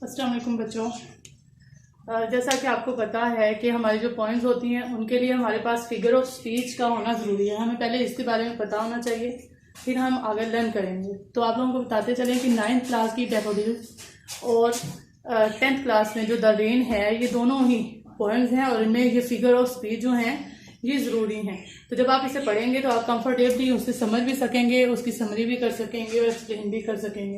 अस्सलाम वालेकुम बच्चों। जैसा कि आपको पता है कि हमारी जो पॉइंट्स होती हैं उनके लिए हमारे पास फिगर ऑफ स्पीच का होना ज़रूरी है। हमें पहले इसके बारे में पता होना चाहिए, फिर हम आगे लर्न करेंगे। तो आप लोगों को बताते चलें कि 9th क्लास की डैफोडिल्स और 10th क्लास में जो द रेन है, ये दोनों ही पॉइंट्स हैं और इनमें ये फिगर ऑफ स्पीच जो हैं ये ज़रूरी हैं। तो जब आप इसे पढ़ेंगे तो आप कंफर्टेबली उससे समझ भी सकेंगे, उसकी समरी भी कर सकेंगे और एक्सप्लेन भी कर सकेंगे।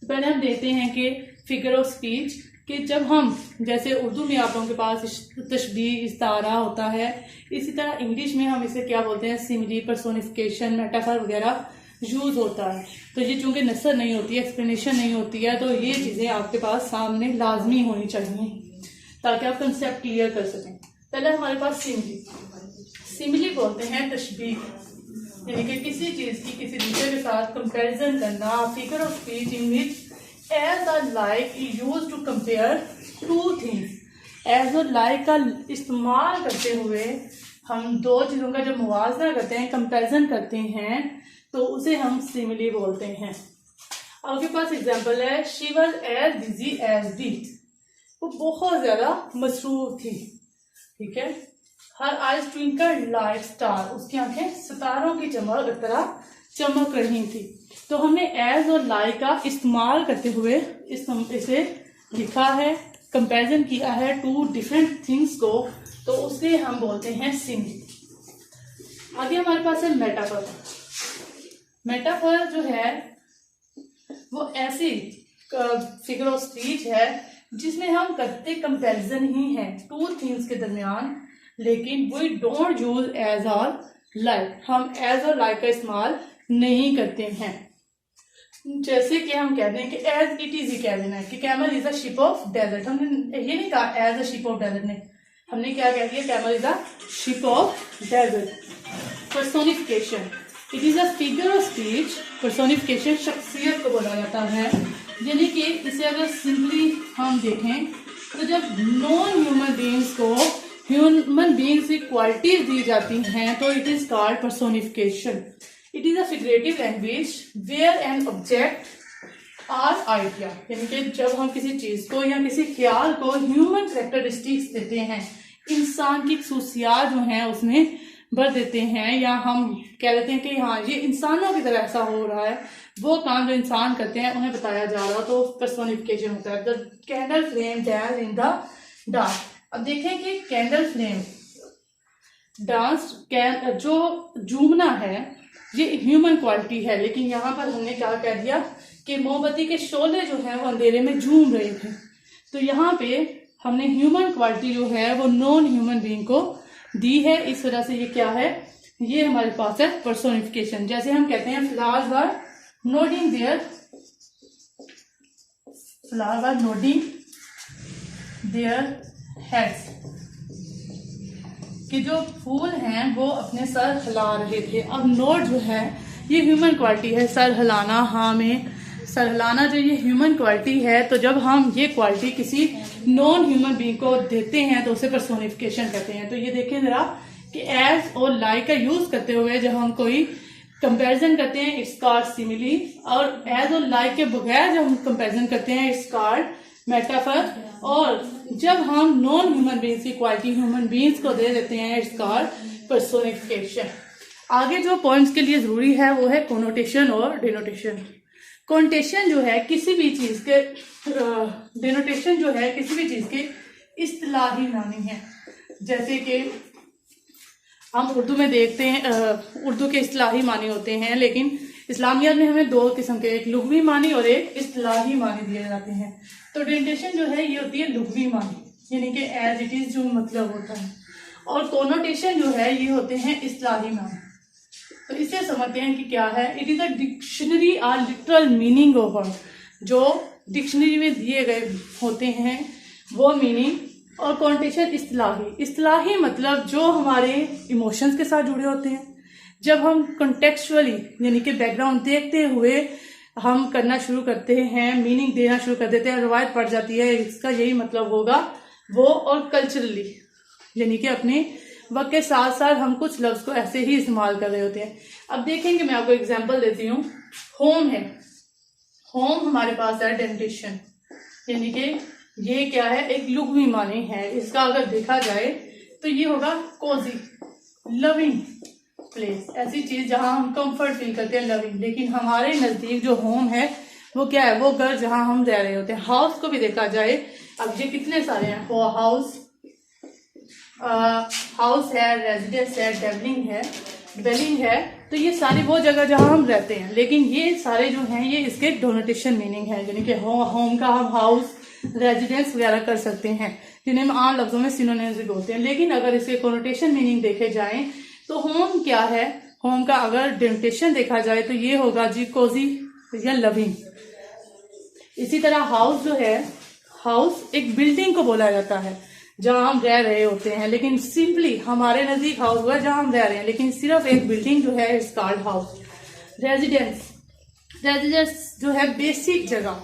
तो पहले हम देखते हैं कि फिगर ऑफ स्पीच कि जब हम जैसे उर्दू में आप लोगों के पास तशबीह इस्तारा होता है, इसी तरह इंग्लिश में हम इसे क्या बोलते हैं, सिमिली, पर्सोनिफिकेशन, मेटाफर वगैरह यूज होता है। तो ये चूंकि नसर नहीं होती है, एक्सप्लेनेशन नहीं होती है, तो ये चीज़ें आपके पास सामने लाजमी होनी चाहिए ताकि आप कंसेप्ट क्लियर कर सकें। पहले हमारे पास सिमिली बोलते हैं तशबीह, यानी कि किसी चीज़ की किसी दूसरे के साथ कंपैरिजन करना। Figure of speech in which as or like use to compare two things. As or like का इस्तेमाल करते हुए हम दो चीज़ों का जब मुवाजना करते हैं, कंपैरिजन करते हैं, तो उसे हम सिमिली बोलते हैं। आपके पास एग्जांपल है, she was as busy as we. वो बहुत ज्यादा मसरूफ थी, ठीक है। Her eyes twinkle like star, उसकी आंखें सितारों की चमक तरह चमक रही थी। तो हमने एज और लाइक का इस्तेमाल करते हुए इसे लिखा है, कंपैरिजन किया है टू डिफरेंट थिंग्स को, तो उसे हम बोलते हैं सिमिली। आगे हमारे पास है मेटाफर। मेटाफर जो है वो ऐसी फिगर ऑफ स्पीच है जिसमें हम करते कंपैरिजन ही है टू थिंग्स के दरमियान, लेकिन we don't use as or like. हम एज और लाइक का इस्तेमाल नहीं करते हैं। जैसे कि हम कहते हैं कि एज इट इज ही कह देना है कि camel is a ship of desert. हमने ये नहीं कहा as a ship of desert, ने हमने क्या कह दिया, camel is a ship of desert. Personification, it is a figure of speech. Personification शख्सियत को बोला जाता है, यानी कि इसे अगर सिंपली हम देखें तो जब नॉन ह्यूमन बींग्स को ह्यूमन बींग्स की क्वालिटीज दी जाती हैं तो it is called personification. It is a figurative language where an object or idea, यानी कि जब हम किसी चीज को या किसी ख्याल को ह्यूमन कैरेक्टरिस्टिक्स देते हैं, इंसान की खसूसियात जो हैं उसमें भर देते हैं, या हम कह देते हैं कि हाँ ये इंसानों की तरह ऐसा हो रहा है, वो काम जो इंसान करते हैं उन्हें बताया जा रहा, तो पर्सोनिफिकेशन होता है। The candle flame dance in the dark. अब देखें कि कैंडल फ्लेम डांस, जो झूमना है ये ह्यूमन क्वालिटी है, लेकिन यहाँ पर हमने क्या कह दिया कि मोमबत्ती के शोले जो है वो अंधेरे में झूम रहे थे। तो यहाँ पे हमने ह्यूमन क्वालिटी जो है वो नॉन ह्यूमन बीइंग को दी है, इस वजह से ये क्या है, ये हमारे पास है पर्सोनिफिकेशन। जैसे हम कहते हैं flowers are nodding their, flowers are nodding their heads, कि जो फूल हैं वो अपने सर हिला रहे थे। अब नोट जो है ये ह्यूमन क्वालिटी है, सर हिलाना, हाँ में सर हिलाना जो ये ह्यूमन क्वालिटी है। तो जब हम ये क्वालिटी किसी नॉन ह्यूमन बीइंग को देते हैं तो उसे पर्सोनिफिकेशन कहते हैं। तो ये देखें जरा कि एज और लाइक का यूज करते हुए जब हम कोई कंपैरिजन करते हैं इट्स कॉल्ड सिमिली, और एज और लाइक के बगैर जब हम कंपैरिजन करते हैं इट्स कॉल्ड मेटाफर, और जब हम नॉन ह्यूमन बीइंग्स की क्वालिटी ह्यूमन बीइंग्स को दे देते हैं इट्स कॉल्ड पर्सोनिफिकेशन। आगे जो पॉइंट्स के लिए जरूरी है वो है कोनोटेशन और डिनोटेशन। कोनोटेशन जो है किसी भी चीज के, डिनोटेशन जो है किसी भी चीज के इस्तिलाही मानी है। जैसे कि हम उर्दू में देखते हैं, उर्दू के इस्तिलाही मानी होते हैं, लेकिन इस्लामियत में हमें दो किस्म के, एक लुग़वी मानी और एक इस्तिलाही मानी दिए जाते हैं। तो डिनोटेशन जो है ये होती है लुग़वी मानी, यानी कि एज इट इज जो मतलब होता है, और कोनोटेशन जो है ये होते हैं इस्तिलाही मानी। तो इससे समझते हैं कि क्या है, इट इज अ डिक्शनरी और लिटरल मीनिंग ऑफ वर्ड, जो डिक्शनरी में दिए गए होते हैं वो मीनिंग, और कोनोटेशन इस्तिलाही मतलब जो हमारे इमोशंस के साथ जुड़े होते हैं। जब हम कॉन्टेक्चुअली यानी कि बैकग्राउंड देखते हुए हम करना शुरू करते हैं, मीनिंग देना शुरू कर देते हैं, रवायत पड़ जाती है इसका यही मतलब होगा वो, और कल्चरली यानी कि अपने वक्त के साथ साथ हम कुछ लफ्ज को ऐसे ही इस्तेमाल कर रहे होते हैं। अब देखेंगे, मैं आपको एग्जांपल देती हूँ। होम है, होम हमारे पास है डेंटिशन, यानी कि ये क्या है, एक लुगवी मानी है। इसका अगर देखा जाए तो ये होगा कोजी, लविंग प्लेस, ऐसी चीज जहां हम कंफर्ट फील करते हैं, लविंग। लेकिन हमारे नजदीक जो होम है वो क्या है, वो घर जहां हम रह रहे होते हैं। हाउस को भी देखा जाए, अब ये कितने सारे हैं, वो हाउस है, रेजिडेंस है, ड्वेलिंग है, तो ये सारी वो जगह जहां हम रहते हैं। लेकिन ये सारे जो हैं ये इसके डोनेटेशन मीनिंग है, यानी कि होम का हम हाउस, रेजिडेंस वगैरह कर सकते हैं, जिन्हें हम आम लफ्जों में सिनोनिम्स भी बोलते हैं। लेकिन अगर इसके कोनोटेशन मीनिंग देखे जाएं तो होम क्या है, होम का अगर डोनेटेशन देखा जाए तो ये होगा जी कोजी या लविंग। इसी तरह हाउस जो है, हाउस एक बिल्डिंग को बोला जाता है जहां हम रह रहे होते हैं। लेकिन सिंपली हमारे नजदीक हाउस हुआ जहां हम रह रहे हैं, लेकिन सिर्फ एक बिल्डिंग जो है इट्स कॉल्ड हाउस। रेजिडेंस जो है बेसिक जगह,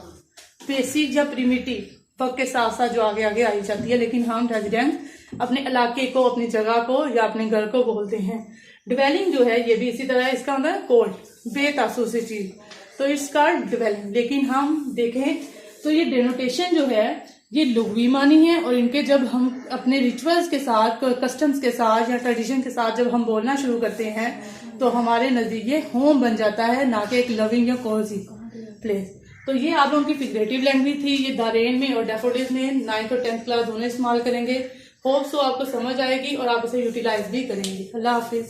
बेसिक या प्रिमिटिव वक्त के साथ साथ जो आगे आगे आई जाती है। लेकिन हम रेजिडेंस अपने इलाके को, अपनी जगह को या अपने घर को बोलते हैं। डिवेलिंग जो है ये भी इसी तरह, इसका मतलब कोल्ड, बेतासुर सी चीज, तो इट्स कॉल्ड डिवेलिंग। लेकिन हम देखें तो ये डेनोटेशन जो है ये लुगवी मानी है, और इनके जब हम अपने रिचुअल्स के साथ, कस्टम्स के साथ या ट्रेडिशन के साथ जब हम बोलना शुरू करते हैं तो हमारे नजदीक ये होम बन जाता है, ना कि एक लविंग या कोजी प्लेस। तो ये आप लोगों की फिगरेटिव लैंग्वेज थी। ये दारेन में और डैफोडिल्स में 9th और 10th क्लास दोनों इस्तेमाल करेंगे। होप सो आपको समझ आएगी और आप इसे यूटिलाइज भी करेंगे। अल्लाह हाफिज।